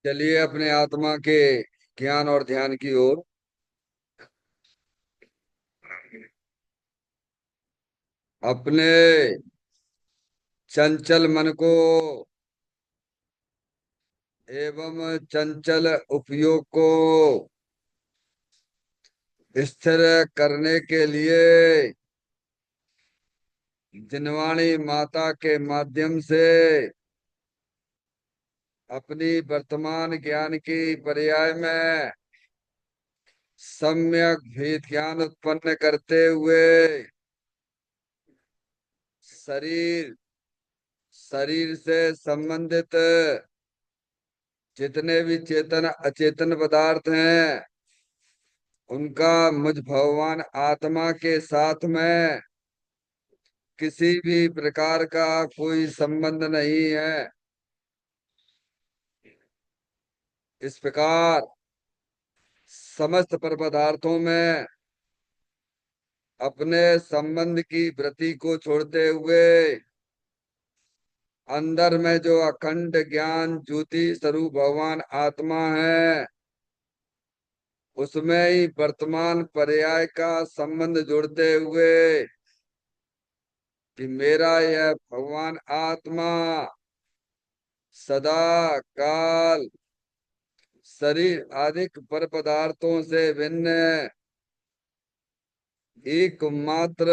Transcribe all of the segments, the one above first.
चलिए अपने आत्मा के ज्ञान और ध्यान की ओर। अपने चंचल मन को एवं चंचल उपयोग को स्थिर करने के लिए जिनवाणी माता के माध्यम से अपनी वर्तमान ज्ञान की पर्याय में सम्यक भेद ज्ञान उत्पन्न करते हुए शरीर शरीर से संबंधित जितने भी चेतन अचेतन पदार्थ हैं उनका मुझ भगवान आत्मा के साथ में किसी भी प्रकार का कोई संबंध नहीं है। इस प्रकार समस्त पर पदार्थों में अपने संबंध की वृत्ति को छोड़ते हुए अंदर में जो अखंड ज्ञान ज्योति स्वरूप भगवान आत्मा है उसमें ही वर्तमान पर्याय का संबंध जोड़ते हुए कि मेरा यह भगवान आत्मा सदा काल शरीर आदि पर पदार्थों से भिन्न एकमात्र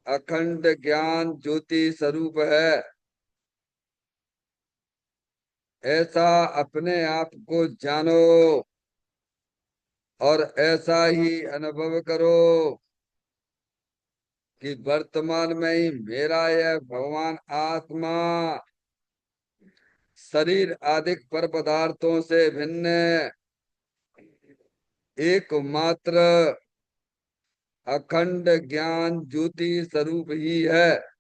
अखंड ज्ञान ज्योति स्वरूप है। ऐसा अपने आप को जानो और ऐसा ही अनुभव करो कि वर्तमान में ही मेरा यह भगवान आत्मा शरीर आदि पर पदार्थों से भिन्न एकमात्र अखंड ज्ञान ज्योति स्वरूप ही है।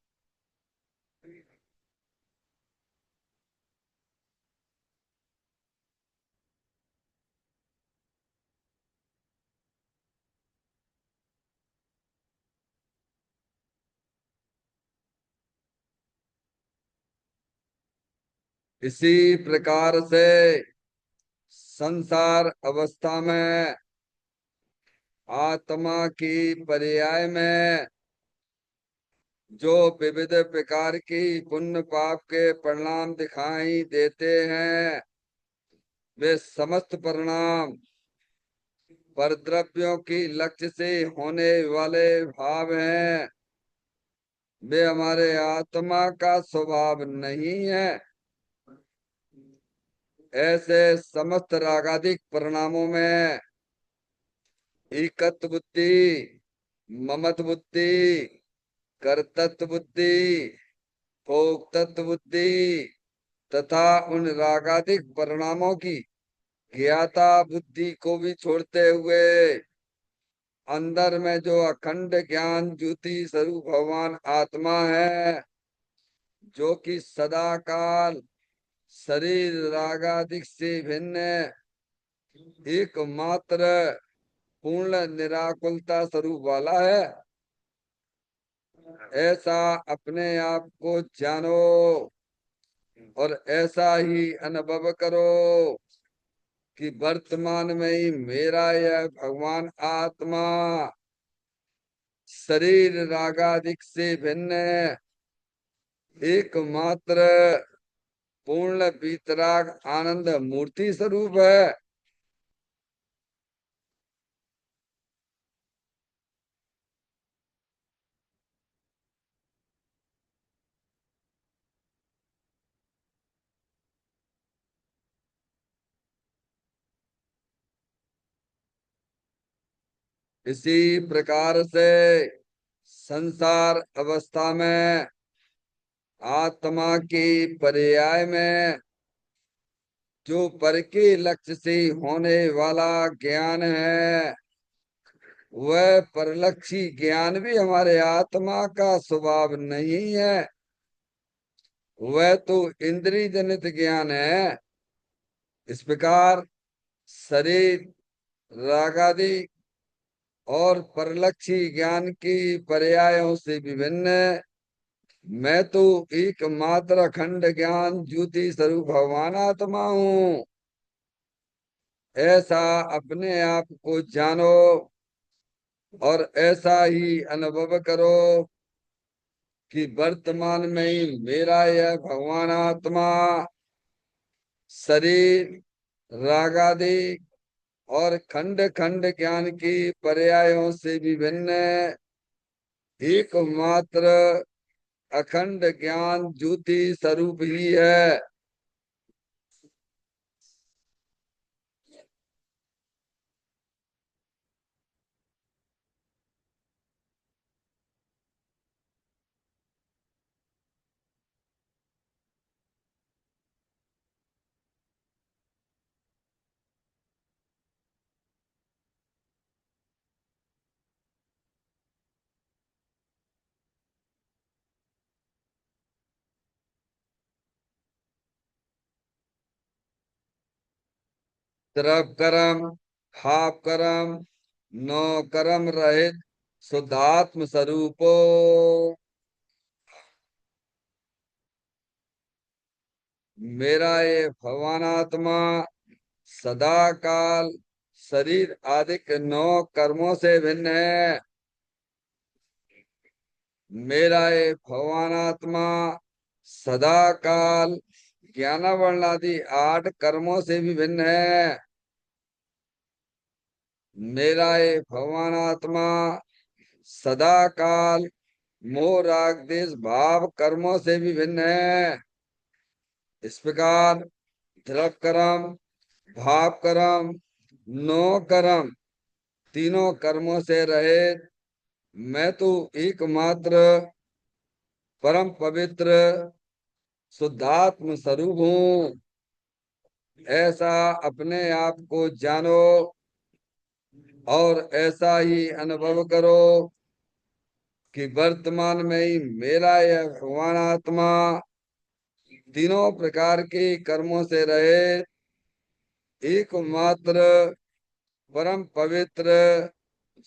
इसी प्रकार से संसार अवस्था में आत्मा की पर्याय में जो विविध प्रकार की पुण्य पाप के परिणाम दिखाई देते हैं वे समस्त परिणाम परद्रव्यों की लक्ष्य से होने वाले भाव हैं। वे हमारे आत्मा का स्वभाव नहीं है। ऐसे समस्त रागादिक परिणामों में एकत्व बुद्धि, ममत्व बुद्धि, कर्तृत्व बुद्धि, भोक्तृत्व बुद्धि तथा उन रागादिक परिणामों की ज्ञाता बुद्धि को भी छोड़ते हुए अंदर में जो अखंड ज्ञान ज्योति स्वरूप भगवान आत्मा है जो कि सदा काल शरीर रागादिक से भिन्न एकमात्र पूर्ण निराकुलता स्वरूप वाला है। ऐसा अपने आप को जानो और ऐसा ही अनुभव करो कि वर्तमान में ही मेरा यह भगवान आत्मा शरीर रागादिक से भिन्न एकमात्र पूर्ण वीतराग आनंद मूर्ति स्वरूप है। इसी प्रकार से संसार अवस्था में आत्मा की पर्याय में जो पर के लक्ष्य से होने वाला ज्ञान है वह परलक्षी ज्ञान भी हमारे आत्मा का स्वभाव नहीं है। वह तो इंद्रिय जनित ज्ञान है। इस प्रकार शरीर रागादि और परलक्षी ज्ञान की पर्यायों से विभिन्न मैं तो एकमात्र अखंड ज्ञान ज्योति स्वरूप भगवान आत्मा हूँ। ऐसा अपने आप को जानो और ऐसा ही अनुभव करो कि वर्तमान में ही मेरा यह भगवान आत्मा शरीर रागादि और खंड खंड ज्ञान की पर्यायों से विभिन्न एकमात्र अखंड ज्ञान ज्योति स्वरूप ही है। तरफ कर्म हाप कर्म नो कर्म रहित शुद्धात्म स्वरूपो मेरा ये भगवान आत्मा सदा काल शरीर आदि के नौ कर्मों से भिन्न है। मेरा ये भगवान आत्मा सदा काल ज्ञानावरण आदि आठ कर्मों से भी भिन्न है। मेरा ये भगवान आत्मा सदा काल मोह राग देश भाव कर्मों से भी भिन्न है। इस प्रकार द्रव कर्म भाव कर्म नो कर्म तीनों कर्मों से रहित मैं तो एकमात्र परम पवित्र शुद्धात्म स्वरूप हूँ। ऐसा अपने आप को जानो और ऐसा ही अनुभव करो कि वर्तमान में ही मेरा यह भगवान आत्मा तीनों प्रकार के कर्मों से रहे एकमात्र परम पवित्र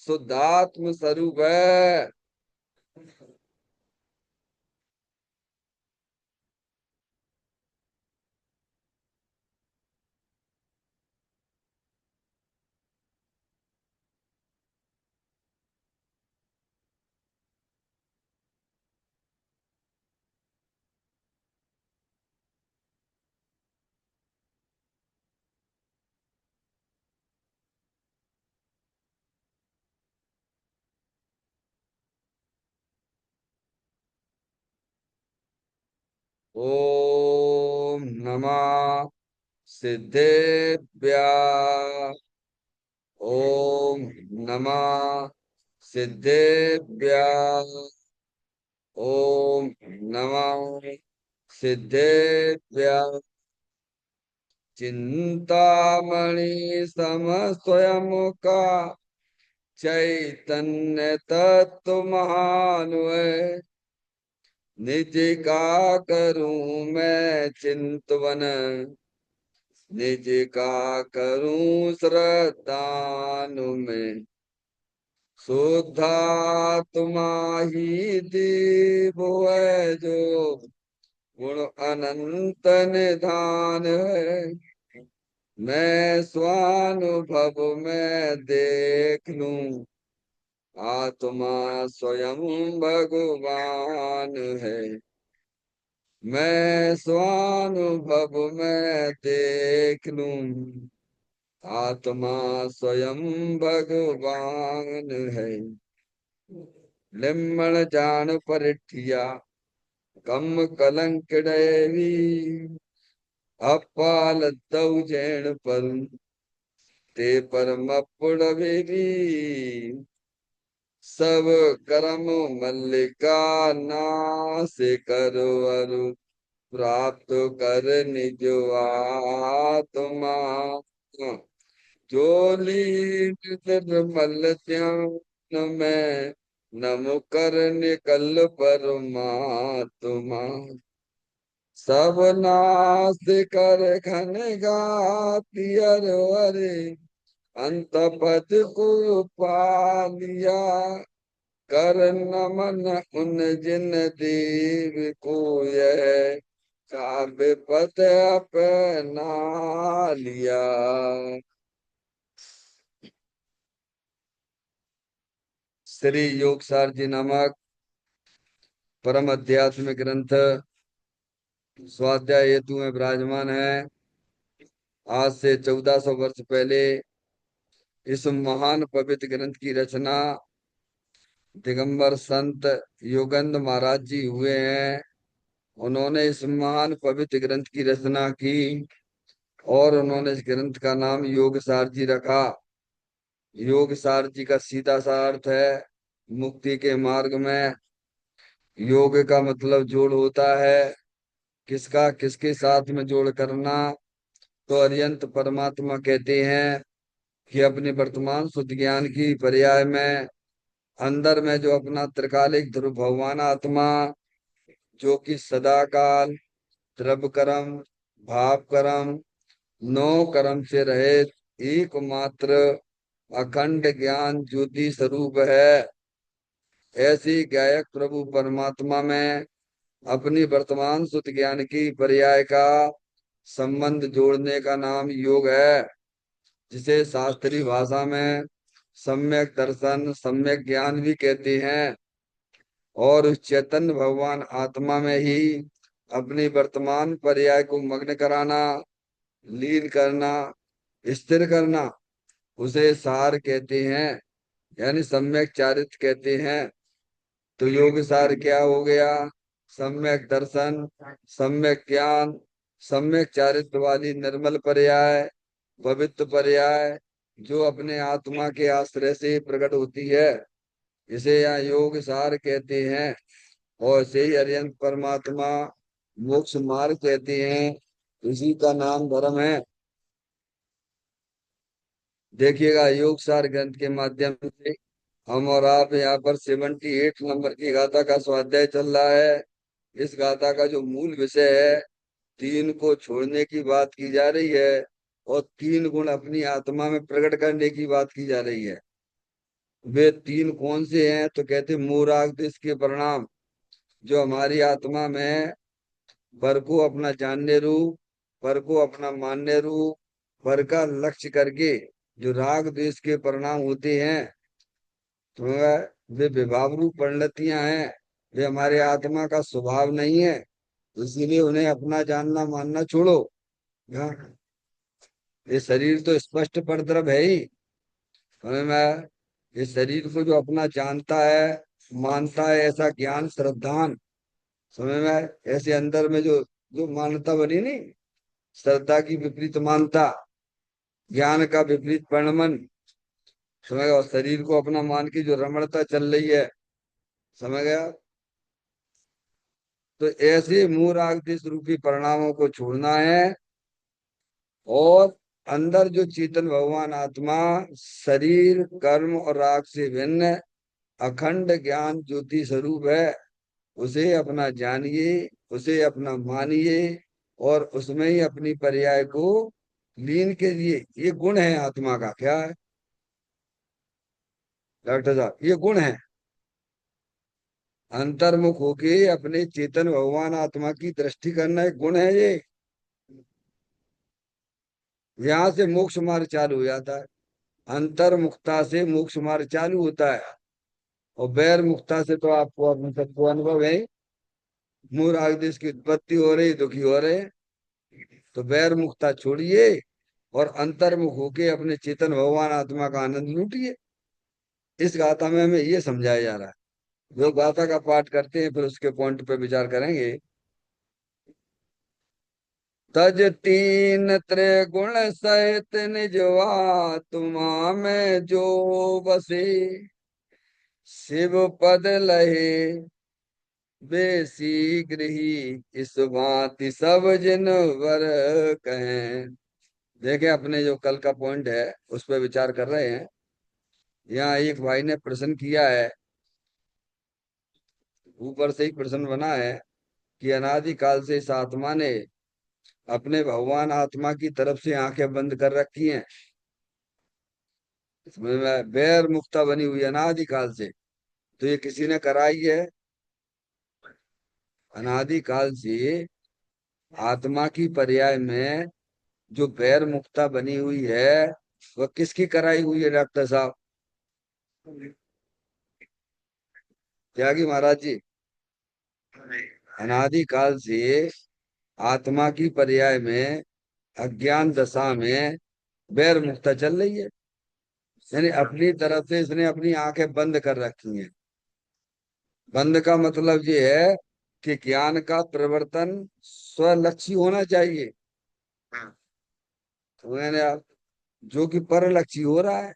शुद्धात्म स्वरूप है। ओम नमः सिद्धेभ्य ओम नमः सिद्धेभ्य ओम नमः सिद्धेभ्य चिंतामणि सम स्वयं का चैतन्य तत्व महान है। निज का करूं मैं चिंतवन निज का करूं श्रद्धानु में शुद्धा तुम्हारी दीप है जो गुण अनंत निधान है। मैं स्वानुभव में देख लूं आत्मा स्वयं भगवान है। मैं स्वानुभव में देख लूं आत्मा स्वयं भगवान है। लिम्मण जान परिठिया कम कलंक डेवी अपाल दऊ जैन पर ते परमपुड़ बेबी सब कर्म मल्लिका नाश करो अरु प्राप्त कर निज आत्मा जो लीन निर्मल ध्यान में नमो कर निकल परमात्मा सब नाश कर घन गाती अरे अंत पद को पा लिया कर नमन उन जिन देव को यह काव्य पद अपना लिया। श्री योगसार जी नामक परम अध्यात्मिक ग्रंथ स्वाध्याय हेतु में विराजमान है। आज से 1400 वर्ष पहले इस महान पवित्र ग्रंथ की रचना दिगंबर संत योगेंद्र महाराज जी हुए हैं। उन्होंने इस महान पवित्र ग्रंथ की रचना की और उन्होंने इस ग्रंथ का नाम योगसार जी रखा। योगसार जी का सीधा सा अर्थ है मुक्ति के मार्ग में। योग का मतलब जोड़ होता है। किसका किसके साथ में जोड़ करना? तो अरिहंत परमात्मा कहते हैं कि अपने वर्तमान शुद्ध ज्ञान की पर्याय में अंदर में जो अपना त्रिकालिक ध्रुव भगवान आत्मा, जो कि सदा काल द्रव्य कर्म भाव कर्म नौ कर्म से रहित एकमात्र अखंड ज्ञान ज्योति स्वरूप है। ऐसी गायक प्रभु परमात्मा में अपनी वर्तमान शुद्ध ज्ञान की पर्याय का संबंध जोड़ने का नाम योग है, जिसे शास्त्रीय भाषा में सम्यक दर्शन सम्यक ज्ञान भी कहते हैं। और उस चैतन्य भगवान आत्मा में ही अपनी वर्तमान पर्याय को मग्न कराना, लीन करना, स्थिर करना, उसे सार कहते हैं, यानी सम्यक चारित्र कहते हैं। तो योग सार क्या हो गया? सम्यक दर्शन, सम्यक ज्ञान, सम्यक चारित्र वाली निर्मल पर्याय, पवित्र पर्याय, जो अपने आत्मा के आश्रय से प्रकट होती है, इसे यहाँ योग सार कहते हैं। और से ही अरिहंत परमात्मा मोक्ष मार्ग कहते हैं। इसी का नाम धर्म है। देखिएगा योग सार ग्रंथ के माध्यम से हम और आप यहाँ पर 78 नंबर की गाथा का स्वाध्याय चल रहा है। इस गाथा का जो मूल विषय है, तीन को छोड़ने की बात की जा रही है और तीन गुण अपनी आत्मा में प्रकट करने की बात की जा रही है। वे तीन कौन से हैं? तो कहते मोह राग द्वेष के परिणाम, जो हमारी आत्मा में पर को अपना जानने रूप, पर को अपना मानने रूप, पर का लक्ष्य करके जो राग द्वेष के परिणाम होते हैं, तो वे विभाव रूप परिणतियां हैं। वे हमारे आत्मा का स्वभाव नहीं है। इसीलिए उन्हें अपना जानना मानना छोड़ो। हाँ, ये शरीर तो स्पष्ट परद्रव है ही। समझ में आया? इस शरीर को जो अपना जानता है मानता है, ऐसा ज्ञान श्रद्धान, समझ में आया? ऐसे अंदर में जो जो मान्यता बनी नहीं, श्रद्धा की विपरीत मानता, ज्ञान का विपरीत परिणमन, समझ गया? और शरीर को अपना मान के जो रमणता चल रही है, समझ गया? तो ऐसे मूल राग देश रूपी परिणामों को छोड़ना है और अंदर जो चेतन भगवान आत्मा शरीर कर्म और राग से भिन्न अखंड ज्ञान ज्योति स्वरूप है, उसे अपना जानिए, उसे अपना मानिए और उसमें ही अपनी पर्याय को लीन कीजिए। ये गुण है आत्मा का। क्या है डॉक्टर साहब? ये गुण है। अंतर्मुख होके अपने चेतन भगवान आत्मा की दृष्टि करना एक गुण है ये। यहाँ से मोक्ष मार्ग चालू हो जाता है। अंतर्मुखता से मोक्ष मार्ग चालू होता है और बैर मुक्ता से तो आपको अपने सबको अनुभव है। मूल आगदेश की उत्पत्ति हो रही, दुखी हो रहे, तो बैर मुक्ता छोड़िए और अंतर्मुख होके अपने चेतन भगवान आत्मा का आनंद लूटिए। इस गाथा में हमें ये समझाया जा रहा है। जो गाथा का पाठ करते हैं फिर उसके पॉइंट पे विचार करेंगे। तज तीन त्रिगुण सहित निजवात्मा में जो बसे, शिव पद लहे वे शीघ्र ही इस भांति सब जिन वर कहें। देखें अपने जो कल का पॉइंट है उस पर विचार कर रहे हैं। यहाँ एक भाई ने प्रश्न किया है, ऊपर से ही प्रश्न बना है कि अनादि काल से इस आत्मा ने अपने भगवान आत्मा की तरफ से आंखें बंद कर रखी हैं। इसमें बैर मुक्ता बनी हुई है अनादि काल से। तो ये किसी ने कराई है? अनादि काल से आत्मा की पर्याय में जो बैर मुक्ता बनी हुई है, वह किसकी कराई हुई है डॉक्टर साहब? त्यागी महाराज जी, अनादि काल से आत्मा की पर्याय में अज्ञान दशा में बैर मुक्ता चल रही है। यानी अपनी तरफ से इसने अपनी आंखें बंद कर रखी हैं। बंद का मतलब ये है कि ज्ञान का प्रवर्तन स्वलक्षी होना चाहिए। तो मैंने आप, जो कि परलक्षी हो रहा है,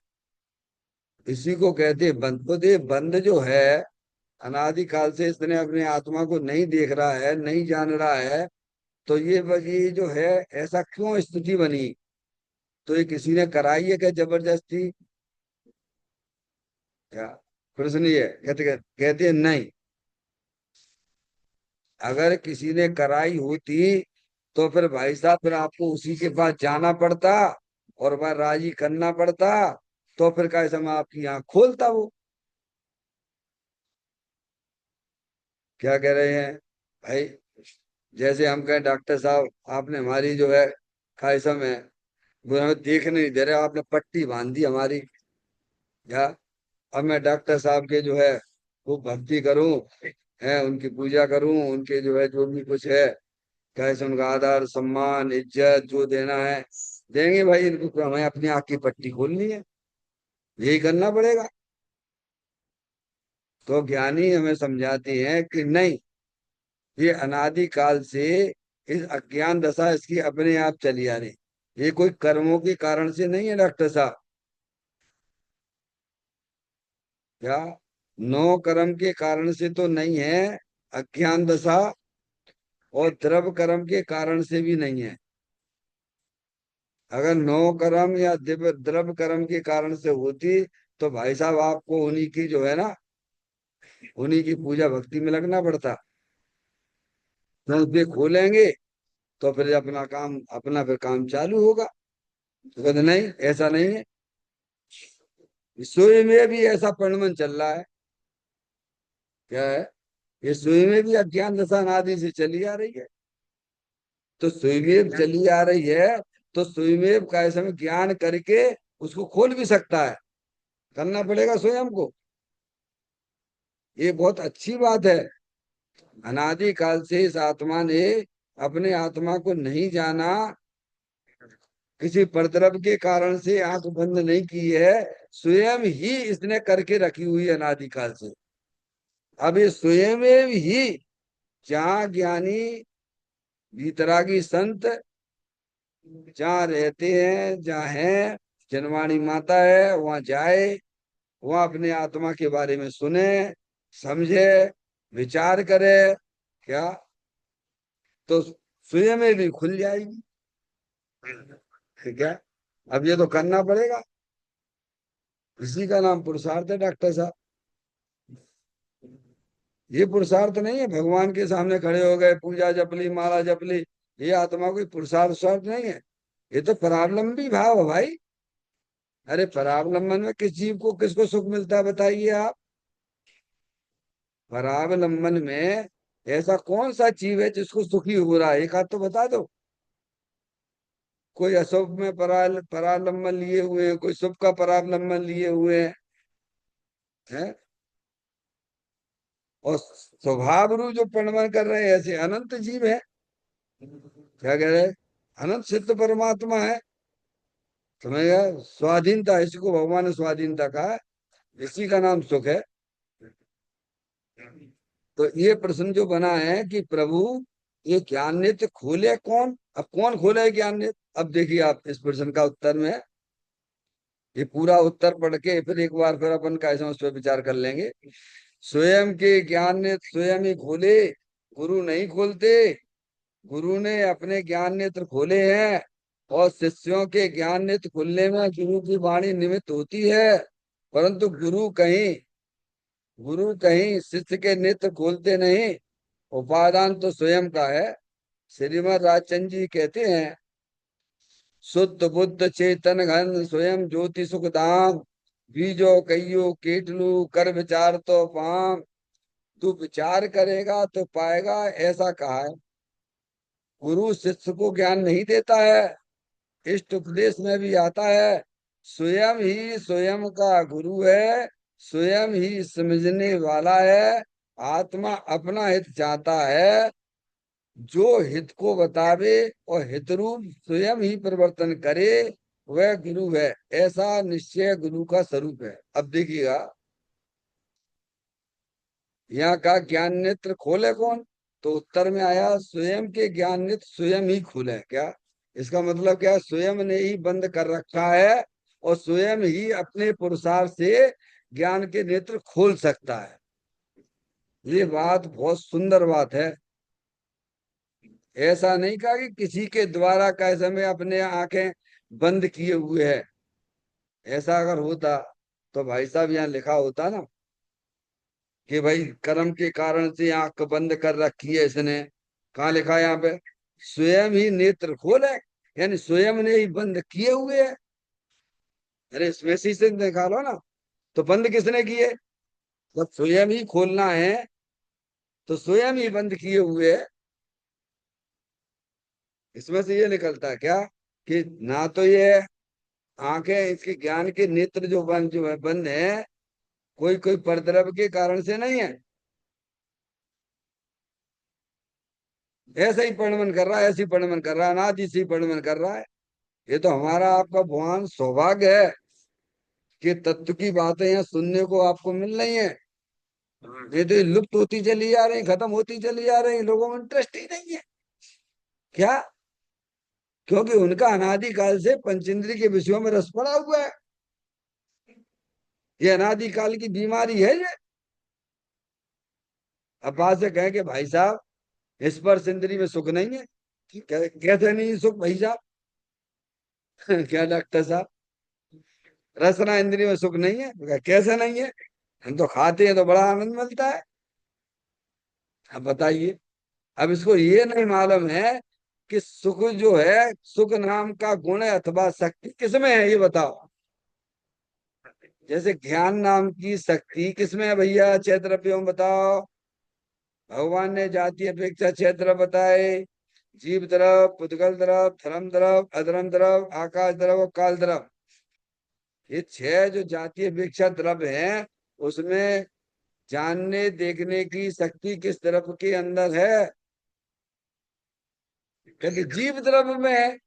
इसी को कहते हैं बंद। तो ये बंद जो है, अनादि काल से इसने अपने आत्मा को नहीं देख रहा है, नहीं जान रहा है, तो ये जो है, ऐसा क्यों स्थिति बनी? तो ये किसी ने कराई है क्या जबरदस्ती? क्या प्रश्न ये है? कहते हैं नहीं। अगर किसी ने कराई होती तो फिर भाई साहब, फिर आपको उसी के पास जाना पड़ता और वह राजी करना पड़ता, तो फिर कैसे मैं आपकी आंख खोलता वो? क्या कह रहे हैं भाई? जैसे हम कहें डॉक्टर साहब, आपने हमारी जो है ख्वाहिशों में, वो हमें देखने नहीं दे रहे, आपने पट्टी बांध दी हमारी। या अब मैं डॉक्टर साहब के जो है वो भक्ति करूं, है उनकी पूजा करूं, उनके जो है जो भी कुछ है, कैसे उनका आदर सम्मान इज्जत जो देना है देंगे भाई। इनको तो हमें अपनी आँख की पट्टी खोलनी है, यही करना पड़ेगा। तो ज्ञानी हमें समझाते हैं कि नहीं, ये अनादि काल से इस अज्ञान दशा इसकी अपने आप चली आ रही। ये कोई कर्मों के कारण से नहीं है डॉक्टर साहब। क्या नौ कर्म के कारण से तो नहीं है अज्ञान दशा, और द्रव कर्म के कारण से भी नहीं है। अगर नौ कर्म या दिव्य द्रव कर्म के कारण से होती, तो भाई साहब आपको उन्हीं की जो है ना, उन्हीं की पूजा भक्ति में लगना पड़ता। तो उसके खोलेंगे तो फिर अपना काम, अपना फिर काम चालू होगा। तो कहते नहीं, ऐसा नहीं है। सुई में भी ऐसा परिणमन चल रहा है। क्या है? ये सुई में भी अज्ञान दशा अनादि से चली आ रही है। तो सुई में चली आ रही है, तो सुई में का ऐसा में ज्ञान करके उसको खोल भी सकता है। करना पड़ेगा स्वयं को। ये बहुत अच्छी बात है। अनादि काल से इस आत्मा ने अपने आत्मा को नहीं जाना, किसी परद्रव के कारण से आंख बंद नहीं की है, स्वयं ही इसने करके रखी हुई है अनादि काल से। अब ये स्वयं ही, जहाँ ज्ञानी वीतरागी संत जहाँ रहते हैं, जहाँ है जनवाणी माता है, वहां जाए, वहां अपने आत्मा के बारे में सुने, समझे, विचार करे। क्या? तो स्वयं में भी खुल जाएगी। क्या? अब ये तो करना पड़ेगा। इसी का नाम पुरुषार्थ है डॉक्टर साहब। ये पुरुषार्थ नहीं है भगवान के सामने खड़े हो गए, पूजा जप ली, माला जप ली। ये आत्मा कोई पुरुषार्थ स्वार्थ नहीं है। ये तो परावलंबी भाव है भाई। अरे परावलंबन में किस जीव को किसको सुख मिलता है बताइए आप? परावलंबन में ऐसा कौन सा जीव है जिसको सुखी हो रहा है? एक आध तो बता दो। कोई अशुभ में परावलंबन लिए हुए हैं, कोई शुभ का परावलंबन लिए हुए हैं। और स्वभाव रूप जो प्रणवन कर रहे हैं, ऐसे अनंत जीव है। क्या कह रहे हैं? अनंत सिद्ध परमात्मा है। समझ गए? स्वाधीनता, इसको भगवान ने स्वाधीनता कहा है। इसी का नाम सुख है। तो ये प्रश्न जो बना है कि प्रभु, ये ज्ञान नेत्र खोले कौन? अब कौन खोले ज्ञान नेत्र? अब देखिए आप इस प्रश्न का उत्तर में, ये पूरा उत्तर पढ़ के फिर एक बार फिर अपन का ऐसा उस पर विचार कर लेंगे। स्वयं के ज्ञान नेत्र स्वयं ही खोले, गुरु नहीं खोलते। गुरु ने अपने ज्ञान नेत्र खोले हैं, और शिष्यों के ज्ञान नेत्र खुलने में गुरु की वाणी निमित्त होती है। परंतु गुरु कहीं शिष्य के नेत्र खोलते नहीं। उपादान तो स्वयं का है। श्रीमद राजचंद जी कहते हैं, शुद्ध बुद्ध चेतन घन स्वयं ज्योति सुख धाम, बीजो कहियो केटलू कर विचार तो पाम। तू विचार करेगा तो पाएगा, ऐसा कहा है। गुरु शिष्य को ज्ञान नहीं देता है, इष्ट उपदेश में भी आता है। स्वयं ही स्वयं का गुरु है, स्वयं ही समझने वाला है। आत्मा अपना हित चाहता है, जो हित को बतावे और हितरूप स्वयं ही परिवर्तन करे, वह गुरु है। ऐसा निश्चय गुरु का स्वरूप है। अब देखिएगा, यहाँ का ज्ञान नेत्र खोले कौन? तो उत्तर में आया स्वयं के ज्ञान नेत्र स्वयं ही खोले। क्या इसका मतलब? क्या स्वयं ने ही बंद कर रखा है और स्वयं ही अपने पुरुषार्थ से ज्ञान के नेत्र खोल सकता है। ये बात बहुत सुंदर बात है। ऐसा नहीं कहा कि किसी के द्वारा कैसे में अपने आंखें बंद किए हुए है। ऐसा अगर होता तो भाई साहब यहाँ लिखा होता ना कि भाई कर्म के कारण से आंख बंद कर रखी है इसने। कहाँ लिखा है यहाँ पे? स्वयं ही नेत्र खोले, यानी स्वयं ने ही बंद किए हुए है। अरे इसमें से निकालो ना, तो बंद किसने किए? जब स्वयं ही खोलना है तो स्वयं ही बंद किए हुए है। इसमें से ये निकलता है क्या कि ना तो ये आंखें, इसके ज्ञान के नेत्र जो है बंद है, कोई कोई परद्रव्य के कारण से नहीं है। ऐसा ही परिणमन कर रहा है, ऐसे ही परिणमन कर रहा है, अनादि से ही परिणमन कर रहा है। ये तो हमारा आपका भगवान सौभाग्य है कि तत्व की बातें यहाँ सुनने को आपको मिल रही है। ये तो ये लुप्त होती चली जा रही, खत्म होती चली जा रही, लोगों में इंटरेस्ट ही नहीं है। क्या? क्योंकि उनका अनादिकाल से पंचेंद्रिय के विषयों में रस पड़ा हुआ है। ये अनादिकाल की बीमारी है ये। अब बात से कहें कि भाई साहब स्पर्श इंद्रिय में सुख नहीं है, कैसे नहीं सुख भाई साहब? क्या डॉक्टर साहब? रसना इंद्रिय में सुख नहीं है, कैसे नहीं है? हम तो खाते हैं तो बड़ा आनंद मिलता है। अब बताइए। अब इसको ये नहीं मालूम है कि सुख जो है, सुख नाम का गुण अथवा शक्ति किसमें है, ये बताओ। जैसे ज्ञान नाम की शक्ति किसमें है भैया? क्षेत्र बताओ। भगवान ने जाति अपेक्षा क्षेत्र बताए। जीव तरफ, पुद्गल तरफ, धर्म तरफ, अधर्म तरफ, आकाश तरफ और काल तरफ। ये छह जो जातीय अपेक्षा द्रव्य हैं, उसमें जानने देखने की शक्ति किस तरफ के अंदर है? क्योंकि जीव द्रव्य में है।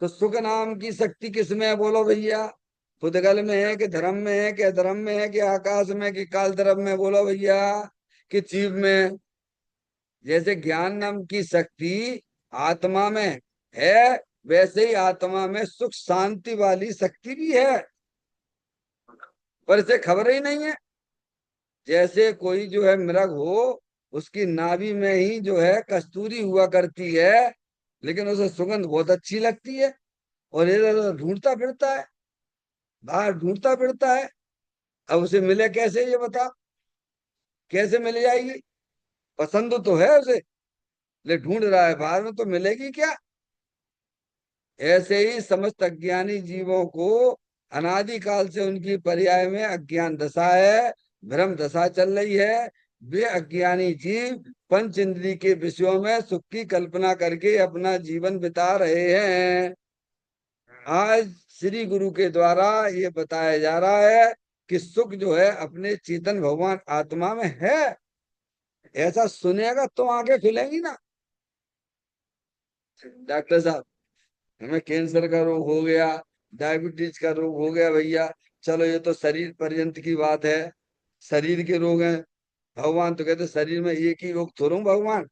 तो सुख नाम की शक्ति किसमें है बोलो भैया? पुद्गल में है कि धर्म में है कि अधर्म में है कि आकाश में कि काल तरफ में बोलो भैया? कि जीव में? जैसे ज्ञान नाम की शक्ति आत्मा में है, वैसे ही आत्मा में सुख शांति वाली शक्ति भी है, पर इसे खबर ही नहीं है। जैसे कोई जो है मृग हो, उसकी नाभि में ही जो है कस्तूरी हुआ करती है, लेकिन उसे सुगंध बहुत अच्छी लगती है और इधर उधर ढूंढता फिरता है, बाहर ढूंढता फिरता है। अब उसे मिले कैसे, ये बता? कैसे मिल जाएगी? पसंद तो है उसे, ले ढूंढ रहा है बाहर में, तो मिलेगी क्या? ऐसे ही समस्त अज्ञानी जीवों को अनादिकाल से उनकी पर्याय में अज्ञान दशा है, भ्रम दशा चल रही है। वे अज्ञानी जीव पंच इंद्रिय के विषयों में सुख की कल्पना करके अपना जीवन बिता रहे हैं। आज श्री गुरु के द्वारा ये बताया जा रहा है कि सुख जो है अपने चेतन भगवान आत्मा में है। ऐसा सुनेगा तो आंखें खुलेंगी ना। डॉक्टर साहब, हमें कैंसर का रोग हो गया, डायबिटीज का रोग हो गया भैया, चलो ये तो शरीर पर्यंत की बात है, शरीर के रोग हैं। भगवान तो कहते शरीर में एक ही रोग थोड़ू भगवान,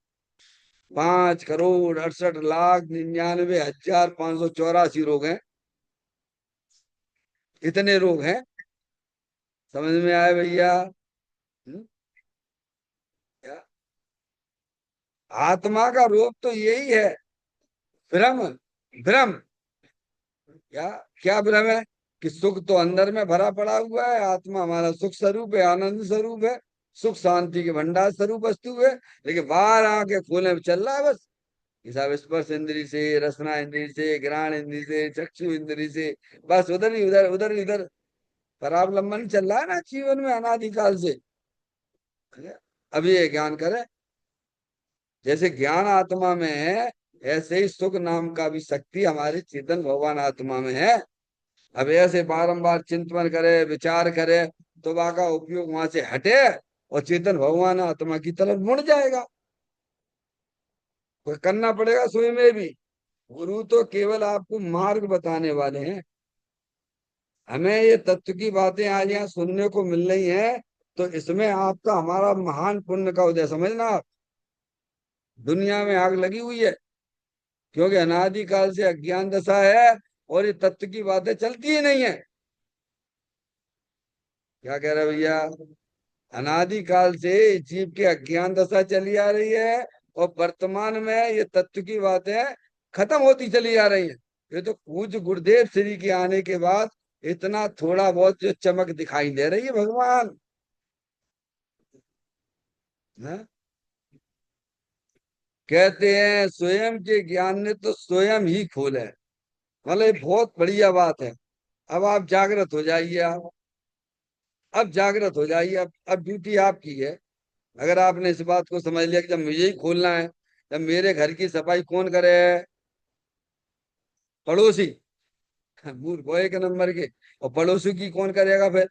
5,68,99,584 रोग हैं। इतने रोग हैं। समझ में आए भैया? क्या? आत्मा का रोग तो यही है, भ्रम। भ्रम। क्या? क्या भ्रम है? कि सुख तो अंदर में भरा पड़ा हुआ है, आत्मा हमारा सुख स्वरूप है, आनंद स्वरूप है, सुख शांति के भंडार स्वरूप वस्तु है, लेकिन बाहर आके खोले में चल रहा है बस। हिसाब स्पर्श इंद्री से, रसना इंद्री से, घ्राण इंद्री से, चक्षु इंद्री से, बस उधर ही उधर, उधर ही उधर परावलंबन चल रहा है ना जीवन में अनादिकाल से। अभी ये ज्ञान करे, जैसे ज्ञान आत्मा में है, ऐसे ही सुख नाम का भी शक्ति हमारे चेतन भगवान आत्मा में है। अब ऐसे बारंबार चिंतन करे, विचार करे, तो वहां का उपयोग वहां से हटे और चेतन भगवान आत्मा की तरफ मुड़ जाएगा। तो करना पड़ेगा स्वयं में भी। गुरु तो केवल आपको मार्ग बताने वाले हैं। हमें ये तत्व की बातें आज यहाँ सुनने को मिल रही हैं, तो इसमें आपका हमारा महान पुण्य का उदय समझना आप। दुनिया में आग लगी हुई है, क्योंकि अनादिकाल से अज्ञान दशा है और ये तत्व की बातें चलती ही नहीं है। क्या कह रहे भैया? अनादिकाल से जीव की अज्ञान दशा चली आ रही है, और वर्तमान में ये तत्व की बातें खत्म होती चली आ रही है। ये तो पूज्य गुरुदेव श्री के आने के बाद इतना थोड़ा बहुत जो चमक दिखाई दे रही है भगवान है। कहते हैं स्वयं के ज्ञान ने तो स्वयं ही खोले। मतलब ये बहुत बढ़िया बात है। अब आप जागृत हो जाइए आप। अब जागृत हो जाइए। अब ड्यूटी आपकी है। अगर आपने इस बात को समझ लिया कि जब मुझे ही खोलना है, जब मेरे घर की सफाई कौन करे? पड़ोसी। मूर्ख वो एक नंबर के। और पड़ोसी की कौन करेगा फिर?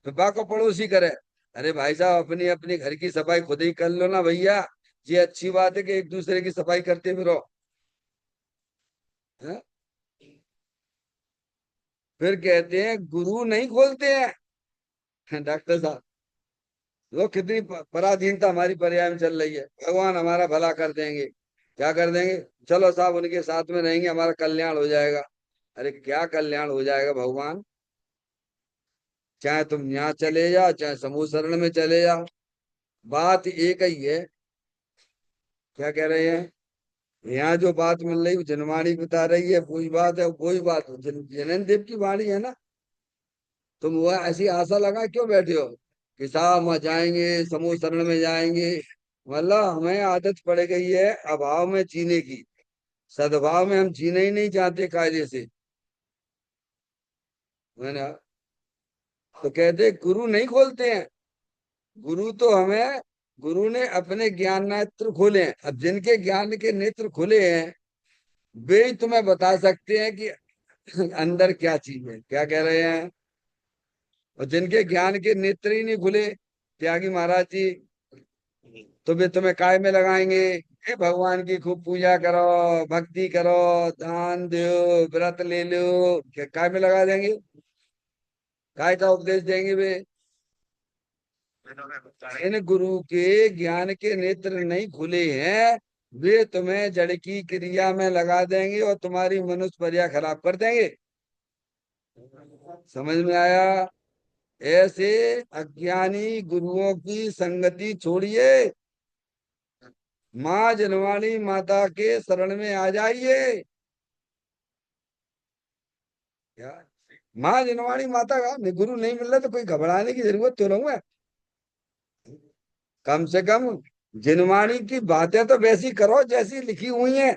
फिर को पड़ोसी करे। अरे भाई साहब, अपनी अपनी घर की सफाई खुद ही कर लो ना भैया। ये अच्छी बात है कि एक दूसरे की सफाई करते फिरो। हैं? फिर कहते हैं गुरु नहीं खोलते हैं। डॉक्टर साहब, वो कितनी पराधीनता हमारी पर्याय में चल रही है। भगवान हमारा भला कर देंगे। क्या कर देंगे? चलो साहब, उनके साथ में रहेंगे, हमारा कल्याण हो जाएगा। अरे क्या कल्याण हो जाएगा भगवान? चाहे तुम यहाँ चले जाओ, चाहे समूह शरण में चले जाओ, बात एक ही है। क्या कह रहे हैं? यहाँ जो बात मिल रही है जनवाणी बता रही है, वही बात है, वही बात जैन देव की वाणी है ना। तुम वो ऐसी आशा लगा क्यों बैठे हो कि साहब वहाँ जाएंगे, समूह शरण में जाएंगे? मतलब हमें आदत पड़ गई है अभाव में जीने की। सद्भाव में हम जीना ही नहीं चाहते कायदे से, है ना। तो कहते गुरु नहीं खोलते हैं। गुरु तो हमें, गुरु ने अपने ज्ञान नेत्र खोले हैं। अब जिनके ज्ञान के नेत्र खुले हैं, वे ही तुम्हें बता सकते हैं कि अंदर क्या चीज है। क्या कह रहे हैं? और जिनके ज्ञान के नेत्र ही नहीं खुले, त्यागी महाराज जी, तो वे तुम्हें काय में लगाएंगे? हे भगवान की खूब पूजा करो, भक्ति करो, दान दो, व्रत ले लो, क्या काय में लगा देंगे? काय का उपदेश देंगे वे? इन गुरु के ज्ञान के नेत्र नहीं खुले हैं, वे तुम्हें जड़ की क्रिया में लगा देंगे और तुम्हारी मनुष्यचर्या खराब कर देंगे। समझ में आया? ऐसे अज्ञानी गुरुओं की संगति छोड़िए, माँ जनवाणी माता के शरण में आ जाइए। क्या? माँ जनवाणी माता का गुरु नहीं मिल रहा तो कोई घबराने की जरूरत तो नहीं है। कम से कम जिनवाणी की बातें तो वैसी करो जैसी लिखी हुई हैं।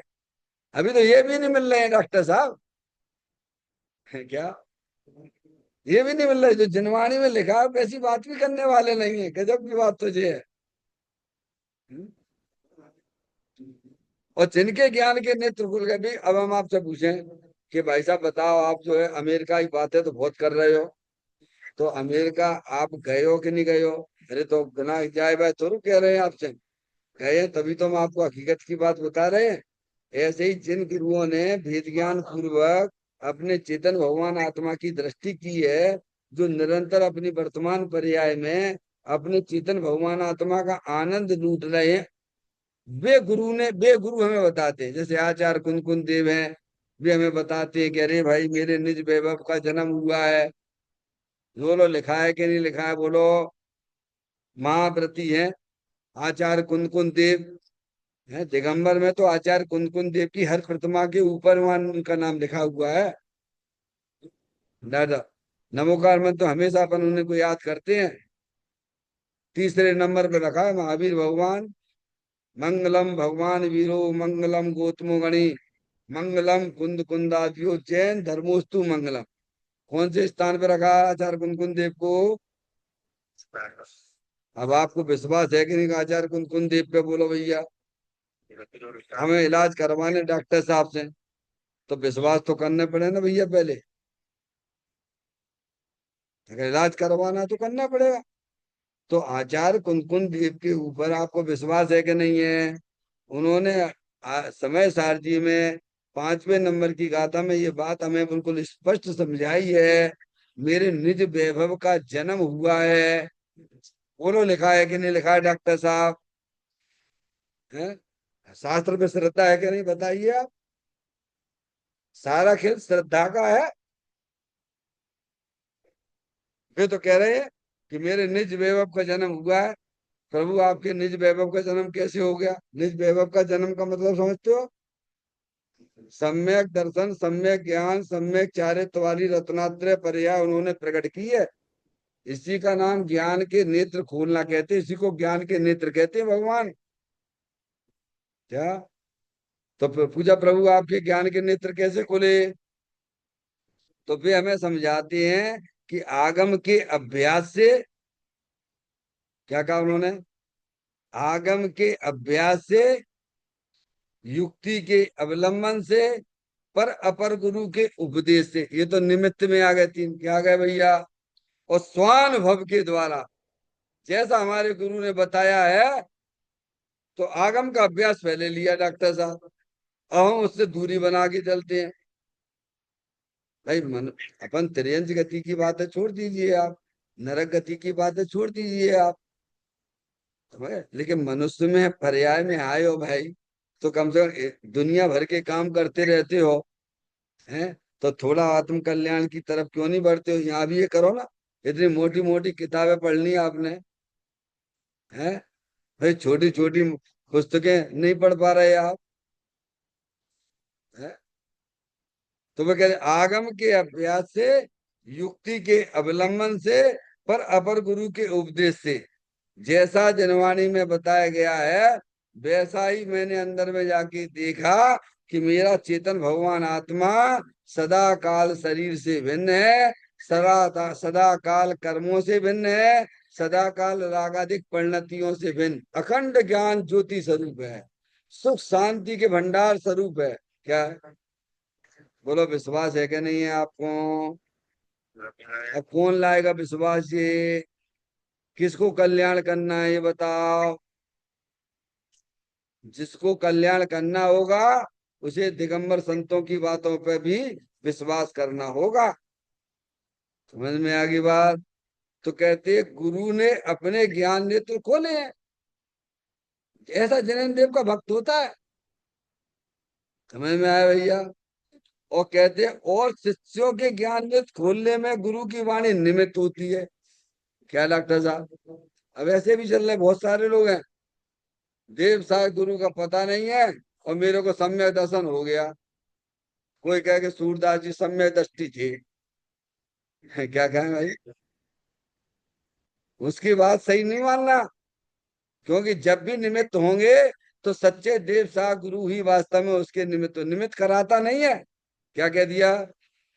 अभी तो ये भी नहीं मिल रहे हैं डॉक्टर साहब। है क्या? ये भी नहीं मिल रहा है। जो जिनवाणी में लिखा है वैसी बात भी करने वाले नहीं है। गजब की बात तो ये है। हम्म? और जिनके ज्ञान के नेत्र खुल गए भी, अब हम आपसे पूछें कि भाई साहब बताओ, आप जो है अमेरिका की बातें तो बहुत कर रहे हो, तो अमेरिका आप गए हो कि नहीं गए हो? अरे तो बिना जाए भाई थोड़ी कह रहे हैं आपसे। गए हैं तभी तो हम आपको हकीकत की बात बता रहे हैं। ऐसे ही जिन गुरुओं ने भेद ज्ञान पूर्वक अपने चेतन भगवान आत्मा की दृष्टि की है, जो निरंतर अपनी वर्तमान पर्याय में अपने चेतन भगवान आत्मा का आनंद लूट रहे हैं, वे गुरु हमें बताते हैं। जैसे आचार्य कुंद कुंद देव हैं, वे हमें बताते हैं कि अरे भाई मेरे निज वैभव का जन्म हुआ है। बोलो लिखा है कि नहीं लिखा है? बोलो। महाव्रती है आचार्य कुंद कुंद देव है। दिगंबर में तो आचार्य कुंद कुंद देव की हर प्रतिमा के ऊपर वहां उनका नाम लिखा हुआ है। दादा, नमोकार में तो हमेशा अपन उन्हें को याद करते हैं। तीसरे नंबर पे रखा है महावीर भगवान। मंगलम भगवान वीरो मंगलम गौतमो गणी, मंगलम कुंद कुंदाभ्यो जैन धर्मोस्तु मंगलम। कौन से स्थान पे रखा है आचार्य कुनकुन देव को? अब आपको विश्वास है कि नहीं कि आचार्य कुनकुन देव पे? बोलो भैया। हमें इलाज करवाने डॉक्टर साहब से, तो विश्वास तो करने पड़े ना भैया पहले। अगर इलाज करवाना है तो करना पड़ेगा। तो आचार्य कुनकुन देव के ऊपर आपको विश्वास है कि नहीं है? उन्होंने समय सारजी में 5वें नंबर की गाथा में ये बात हमें बिल्कुल स्पष्ट समझाई है। मेरे निज वैभव का जन्म हुआ है। बोलो, लिखा है कि नहीं लिखा है डॉक्टर साहब? हैं? शास्त्र में श्रद्धा है कि नहीं बताइए आप? सारा खेल श्रद्धा का है। वे तो कह रहे हैं कि मेरे निज वैभव का जन्म हुआ है। प्रभु, आपके निज वैभव का जन्म कैसे हो गया? निज वैभव का जन्म का मतलब समझते हो? सम्यक दर्शन, सम्यक ज्ञान, सम्यक चारित्र वाली रत्नात्रय पर्याय उन्होंने प्रकट की है। इसी का नाम ज्ञान के नेत्र खोलना कहते हैं। इसी को ज्ञान के नेत्र कहते हैं भगवान। क्या? तो पूजा प्रभु आपके ज्ञान के नेत्र कैसे खुले? तो वे हमें समझाते हैं कि आगम के अभ्यास से, क्या कहा उन्होंने? आगम के अभ्यास से, युक्ति के अवलंबन से, पर अपर गुरु के उपदेश से। ये तो निमित्त में आ गए तीन। क्या आ गए भैया? और स्वानुभव के द्वारा, जैसा हमारे गुरु ने बताया है। तो आगम का अभ्यास पहले लिया डॉक्टर साहब, अब हम उससे दूरी बना के चलते हैं। भाई मन, अपन त्रियंच गति की बातें छोड़ दीजिए आप, नरक गति की बातें छोड़ दीजिए आप। लेकिन मनुष्य में पर्याय में आए हो भाई, तो कम से कम दुनिया भर के काम करते रहते हो, हैं? तो थोड़ा आत्म कल्याण की तरफ क्यों नहीं बढ़ते हो? यहाँ भी ये करो ना। इतनी मोटी मोटी किताबें पढ़ ली आपने, हैं? भाई छोटी छोटी पुस्तकें नहीं पढ़ पा रहे आप, हैं? तो वे कह रहे आगम के अभ्यास से, युक्ति के अवलंबन से, पर अपर गुरु के उपदेश से। जैसा जनवाणी में बताया गया है, वैसा ही मैंने अंदर में जाके देखा कि मेरा चेतन भगवान आत्मा सदा काल शरीर से भिन्न है, सदा सदा काल कर्मों से भिन्न है, सदा काल रागादिक परिणतियों से भिन्न अखंड ज्ञान ज्योति स्वरूप है, सुख शांति के भंडार स्वरूप है। क्या है? बोलो, विश्वास है कि नहीं है आपको? अब कौन लाएगा विश्वास ये? किसको कल्याण करना है ये बताओ? जिसको कल्याण करना होगा, उसे दिगंबर संतों की बातों पर भी विश्वास करना होगा। समझ में आ गई बात? तो कहते गुरु ने अपने ज्ञान नेत्र खोले हैं। ऐसा जैन देव का भक्त होता है। समझ में आया भैया? और कहते हैं और शिष्यों के ज्ञान नेत्र खोलने में गुरु की वाणी निमित्त होती है। क्या डॉक्टर साहब? अब ऐसे भी चल रहे बहुत सारे लोग हैं, देव साहब गुरु का पता नहीं है और मेरे को सम्यक दर्शन हो गया। कोई कहे कि सूरदास जी सम्यक दृष्टि थे। क्या कहें भाई? उसकी बात सही नहीं मानना। क्योंकि जब भी निमित्त होंगे, तो सच्चे देव साहब गुरु ही वास्तव में उसके निमित्त। निमित्त कराता नहीं है। क्या कह दिया?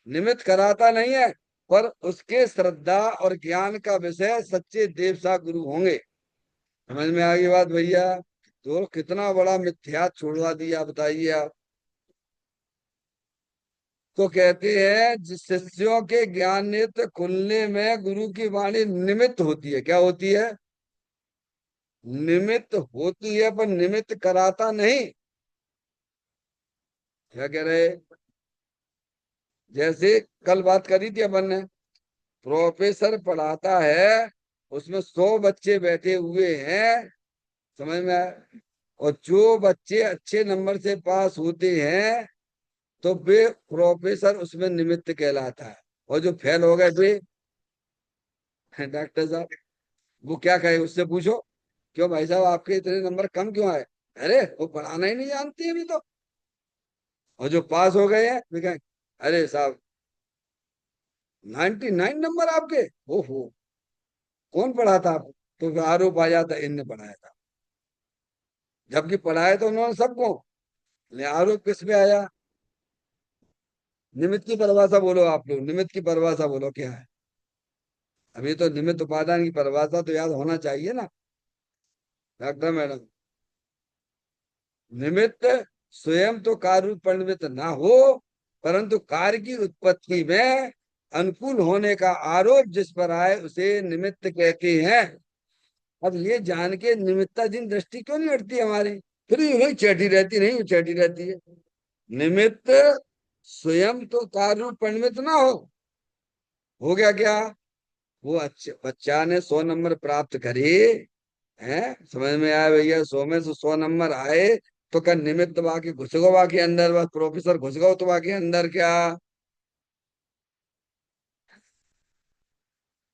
निमित्त कराता नहीं है, पर उसके श्रद्धा और ज्ञान का विषय सच्चे देव साहब गुरु होंगे। समझ में आ गई बात भैया? तो कितना बड़ा मिथ्या छोड़वा दिया बताइए आप। तो कहते हैं जिस शिष्यों के ज्ञान नेत्र खुलने में गुरु की वाणी निमित्त होती है। क्या होती है? निमित्त होती है, पर निमित्त कराता नहीं। क्या कह रहे? जैसे कल बात करी थी अपन ने, प्रोफेसर पढ़ाता है, उसमें 100 बच्चे बैठे हुए हैं। समझ में आया? और जो बच्चे अच्छे नंबर से पास होते हैं, तो वे प्रोफेसर उसमें निमित्त कहलाता है। और जो फेल हो गए वे, डॉक्टर साहब, वो क्या कहे? उससे पूछो, क्यों भाई साहब आपके इतने नंबर कम क्यों आए? अरे वो पढ़ाना ही नहीं जानती है अभी तो। और जो पास हो गए हैं वे कहें, अरे साहब 99 नंबर आपके। ओहो, कौन पढ़ाता आपको? तो फिर आरोप आ जाता इनने पढ़ाया था। जबकि पढ़ाया तो उन्होंने सबको, ले आरोप किस पे आया? निमित्त की परिभाषा बोलो आप लोग, निमित्त की परिभाषा बोलो क्या है। अभी तो निमित्त उपादान की परिभाषा तो याद होना चाहिए ना डॉक्टर मैडम। निमित्त स्वयं तो कार्य रूप परिणमित ना हो, परंतु कार्य की उत्पत्ति में अनुकूल होने का आरोप जिस पर आए उसे निमित्त कहते हैं। अब ये जान के निमित्ताधीन दृष्टि क्यों नहीं हटती हमारी, फिर भी वही चैटी रहती, नहीं वो चैटी रहती है। निमित्त स्वयं तो कार्य रूप परिणमित ना हो गया क्या? वो अच्छे बच्चा ने 100 नंबर प्राप्त करे, हैं समझ में आया भैया, 100 में से 100 नंबर आए तो क्या निमित्त बाकी घुस गो बाकी अंदर, बस प्रोफेसर घुस गो तो बाकी अंदर क्या?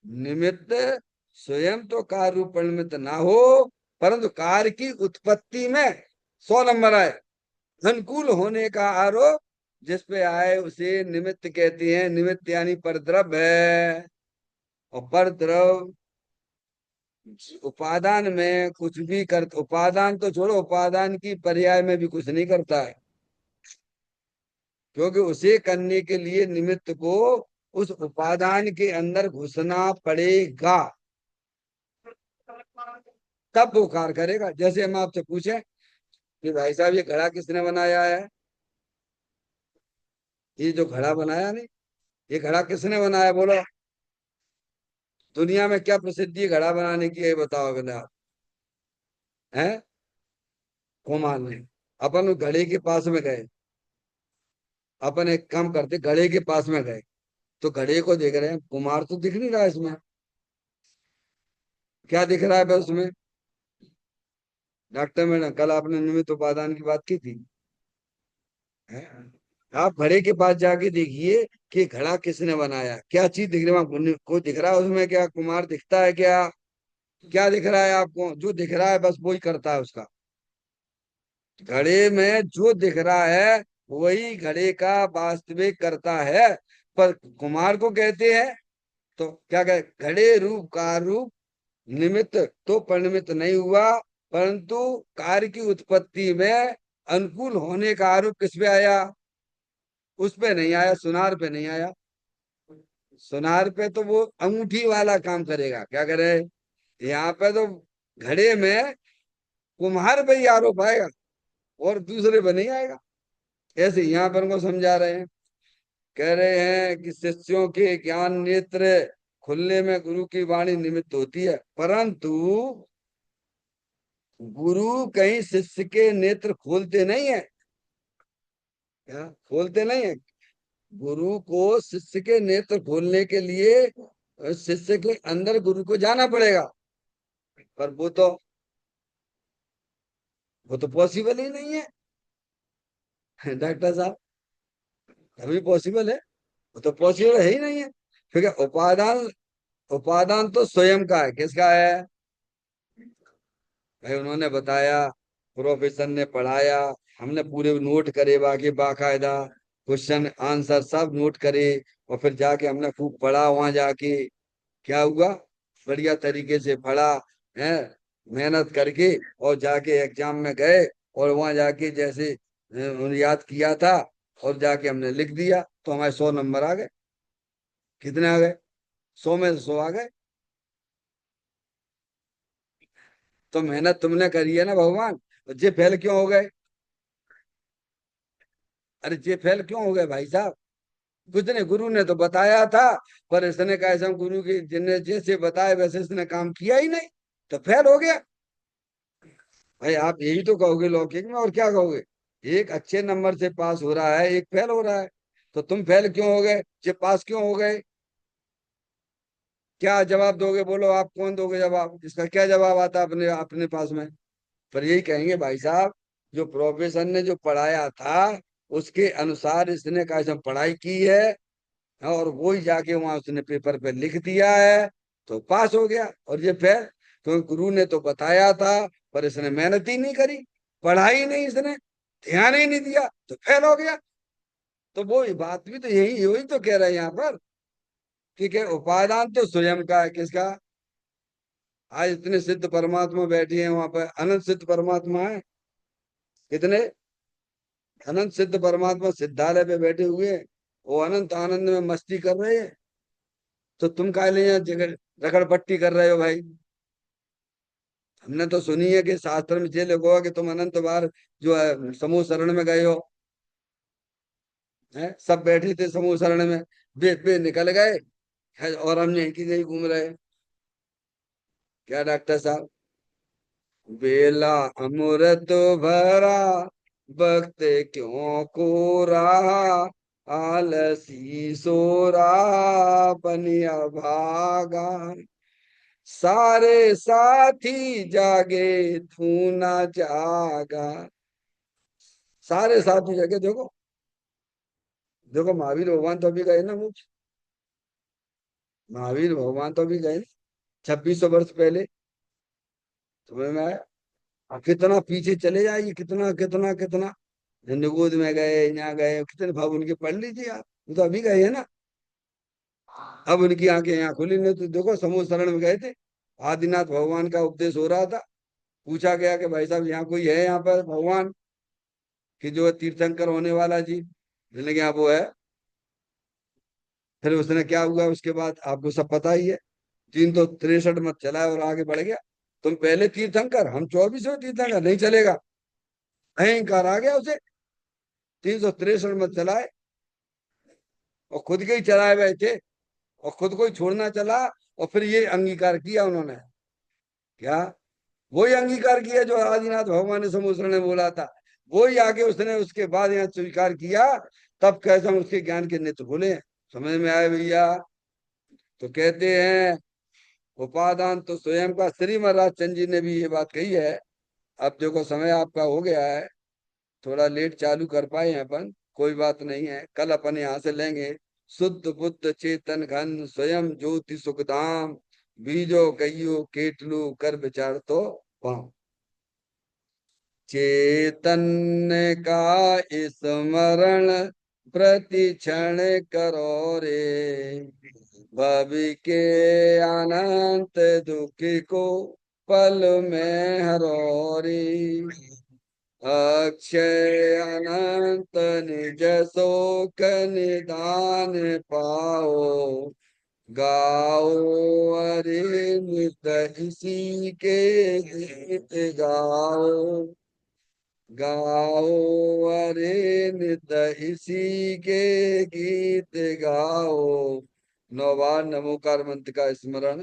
निमित्त स्वयं तो कार्य रूप परिणमित ना हो, परंतु कार्य की उत्पत्ति में 100 नंबर आए, अनुकूल होने का आरोप जिस पे आए उसे निमित्त कहते हैं। निमित्त यानी परद्रव्य है। और परद्रव्य उपादान में कुछ भी कर, उपादान तो छोड़ो, उपादान की पर्याय में भी कुछ नहीं करता है, क्योंकि उसे करने के लिए निमित्त को उस उपादान के अंदर घुसना पड़ेगा, तब वो कार्य करेगा। जैसे हम आपसे पूछें कि भाई साहब ये घड़ा किसने बनाया है, ये जो घड़ा बनाया नहीं, ये घड़ा किसने बनाया बोलो? दुनिया में क्या प्रसिद्धि है घड़ा बनाने की, ये बताओ अगर आप। हैं? कुम्हार ने। अपन उस घड़े के पास में गए, अपन एक काम करते, घड़े के पास में गए तो घड़े को देख रहे हैं, कुम्हार तो दिख नहीं रहा है इसमें। क्या दिख रहा है बस उसमें? डॉक्टर मैडम कल आपने निमित्त उपादान की बात की थी, है? आप घड़े के पास जाके देखिए कि घड़ा किसने बनाया, क्या चीज दिख रही है वहां, को दिख रहा है उसमें? क्या कुम्हार दिखता है क्या? क्या दिख रहा है आपको? जो दिख रहा है बस वही करता है उसका। घड़े में जो दिख रहा है वही घड़े का वास्तविक करता है। पर कुम्हार को कहते हैं तो क्या कहे, घड़े रूप का रूप निमित्त तो परिणमित नहीं हुआ, परंतु कार्य की उत्पत्ति में अनुकूल होने का आरोप किस पे आया? उस पे नहीं आया, सुनार पे नहीं आया। सुनार पे तो वो अंगूठी वाला काम करेगा, क्या करे? यहाँ पे तो घड़े में कुम्हार पे ही आरोप आएगा और दूसरे पे नहीं आएगा। ऐसे यहाँ पर उनको समझा रहे हैं, कह रहे हैं कि शिष्यों के ज्ञान नेत्र खुलने में गुरु की वाणी निमित्त होती है, परंतु गुरु कहीं शिष्य के नेत्र खोलते नहीं है। क्या खोलते नहीं है? गुरु को शिष्य के नेत्र खोलने के लिए शिष्य के अंदर गुरु को जाना पड़ेगा, पर वो तो पॉसिबल ही नहीं है डॉक्टर साहब। अभी पॉसिबल है? वो तो पॉसिबल है ही नहीं है। क्योंकि उपादान, उपादान तो स्वयं का है, किसका है? भाई उन्होंने बताया, प्रोफेसर ने पढ़ाया, हमने पूरे नोट करे, बाकी बाकायदा क्वेश्चन आंसर सब नोट करे, और फिर जाके हमने खूब पढ़ा वहां जाके। क्या हुआ? बढ़िया तरीके से पढ़ा है, मेहनत करके, और जाके एग्जाम में गए, और वहां जाके जैसे याद किया था और जाके हमने लिख दिया तो हमारे 100 नंबर आ गए। कितने आ गए? 100 में से 100 आ गए। तो मेहनत तुमने करी है ना भगवान, तो जे फेल क्यों हो गए? अरे जे फेल क्यों हो गए भाई साहब? कुछ नहीं, गुरु ने तो बताया था, पर इसने कहा ऐसा, गुरु की जिन्हें जैसे बताया वैसे इसने काम किया ही नहीं, तो फेल हो गया। भाई आप यही तो कहोगे लौकिक में, और क्या कहोगे? एक अच्छे नंबर से पास हो रहा है, एक फेल हो रहा है, तो तुम फेल क्यों हो गए, जे पास क्यों हो गए? क्या जवाब दोगे बोलो, आप कौन दोगे जवाब, इसका क्या जवाब आता है अपने अपने पास में? पर यही कहेंगे भाई साहब, जो प्रोफेसर ने जो पढ़ाया था उसके अनुसार इसने कहा सब पढ़ाई की है, और वो ही जाके वहां उसने पेपर पे लिख दिया है तो पास हो गया। और ये फेल, क्योंकि गुरु ने तो बताया था पर इसने मेहनत ही नहीं करी, पढ़ाई नहीं इसने, ध्यान ही नहीं दिया, तो फेल हो गया। तो वो बात भी तो यही वही तो कह रहे हैं यहाँ पर, कि क्या उपादान तो स्वयं का है, किसका? आज इतने सिद्ध परमात्मा बैठे हैं वहां पर, अनंत सिद्ध परमात्मा है। कितने? अनंत सिद्ध परमात्मा सिद्धालय पे बैठे हुए हैं, वो अनंत आनंद में मस्ती कर रहे हैं, तो तुम काहे ले यहाँ जगह रगड़ पट्टी कर रहे हो भाई। हमने तो सुनी है कि शास्त्र में ये लिखा हुआ कि तुम अनंत बार जो है समूह शरण में गए हो। हैं, सब बैठे थे समूह शरण में, वे निकल गए है, और हम यहीं की यहीं घूम रहे हैं। क्या डॉक्टर साहब, बेला अमृत भरा, वक्त क्यों को रहा, आलसी सो रहा बनिया भागा, सारे साथी जागे तू ना जागा। सारे साथी जागे, देखो देखो महावीर भगवान तो अभी गए ना मुझ, महावीर भगवान तो अभी गए 2600 वर्ष पहले। तुम्हें में आया, अब कितना पीछे चले जाइए, कितना कितना कितना, निगोद में गए, यहाँ गए, कितने भाव उनके पढ़ लीजिए आप, वो तो अभी गए है ना। अब उनकी आंखें यहाँ खुली नहीं, तो देखो समूह शरण में गए थे, आदिनाथ भगवान का उपदेश हो रहा था। पूछा गया कि भाई साहब यहाँ कोई है यहाँ पर भगवान, कि जो है तीर्थंकर होने वाला जी, जिसने कि यहाँ वो है। फिर उसने क्या हुआ उसके बाद आपको सब पता ही है, 363 मत चलाए और आगे बढ़ गया। तुम पहले तीर्थंकर, हम 24वें तीर्थंकर, नहीं चलेगा, अहंकार आ गया उसे। 363 मत चलाए, और खुद के ही चलाए बैठे, और खुद को ही छोड़ना चला। और फिर ये अंगीकार किया उन्होंने, क्या, वही अंगीकार किया जो आदिनाथ भगवान ने समुद्र ने बोला था, वही आगे उसने उसके बाद यहाँ स्वीकार किया। तब कैसे हम उसके ज्ञान के नेत्र खुले हैं। समझ में आए भैया। तो कहते हैं उपादान तो स्वयं का, श्री महाराज चंद जी ने भी ये बात कही है। अब देखो समय आपका हो गया है, थोड़ा लेट चालू कर पाए हैं अपन, कोई बात नहीं है, कल अपन यहाँ से लेंगे। शुद्ध बुद्ध चेतन घन स्वयं ज्योति सुखधाम, बीजो कहियो केटलू कर विचार तो पाऊं। चैतन्य का स्मरण प्रति क्षण करो रे, भवि के अनंत दुख को पल में हरो रे, अक्षय अनंत निज शोक निदान पाओ, गाओ अरे नित इसी के गीत गाओ, गाओ अरे नित इसी के गीत गाओ। 9 बार नमोकार मंत्र का स्मरण